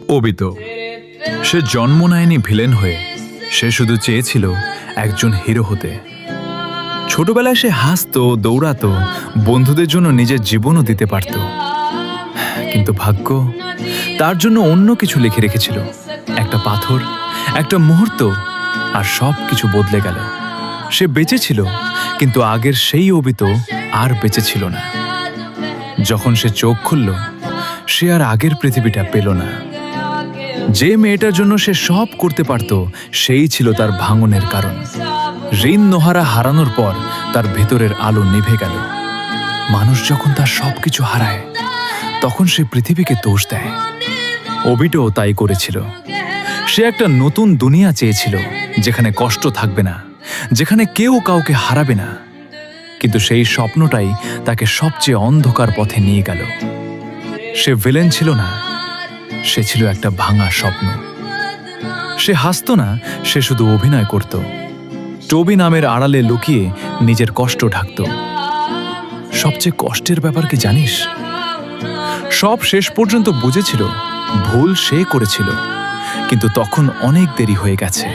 Obito সে জন্ম নেয়নি villain হয়ে, সে শুধু চেয়েছিল একজন হিরো হতে। ছোটবেলায় সে হাসতো, দৌড়াতো, বন্ধুদের জন্য নিজের জীবনও দিতে পারত। কিন্তু ভাগ্য তার জন্য অন্য কিছু লিখে রেখেছিল, একটা পাথর, একটা মুহূর্ত, আর সব কিছু বদলে গেল। সে বেঁচে ছিল, কিন্তু আগের সেই ওবিতো আর বেঁচে ছিল না। যখন সে চোখ খুলল, সে আর আগের পৃথিবীটা পেল না। যে মেয়েটার জন্য সে সব করতে পারত, সেই ছিল তার ভাঙনের কারণ। ঋণ নোহারা হারানোর পর তার ভেতরের আলো নিভে গেল। মানুষ যখন তার সবকিছু হারায়, তখন সে পৃথিবীকে দোষ দেয়। ওবিটো তাই করেছিল। সে একটা নতুন দুনিয়া চেয়েছিল, যেখানে কষ্ট থাকবে না, যেখানে কেউ কাউকে হারাবে না। কিন্তু সেই স্বপ্নটাই তাকে সবচেয়ে অন্ধকার পথে নিয়ে গেল। সে ভিলেন ছিল না, সে ছিল একটা ভাঙা স্বপ্ন। সে হাসত না, সে শুধু অভিনয় করত। টোবি নামের আড়ালে লুকিয়ে নিজের কষ্ট ঢাকত। সবচেয়ে কষ্টের ব্যাপার কি জানিস? সব শেষ পর্যন্ত বুঝেছিল ভুল সে করেছিল, কিন্তু তখন অনেক দেরি হয়ে গেছে।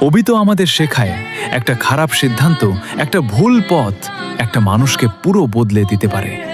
ওবিতো আমাদের শেখায়, একটা খারাপ সিদ্ধান্ত, একটা ভুল পথ একটা মানুষকে পুরো বদলে দিতে পারে।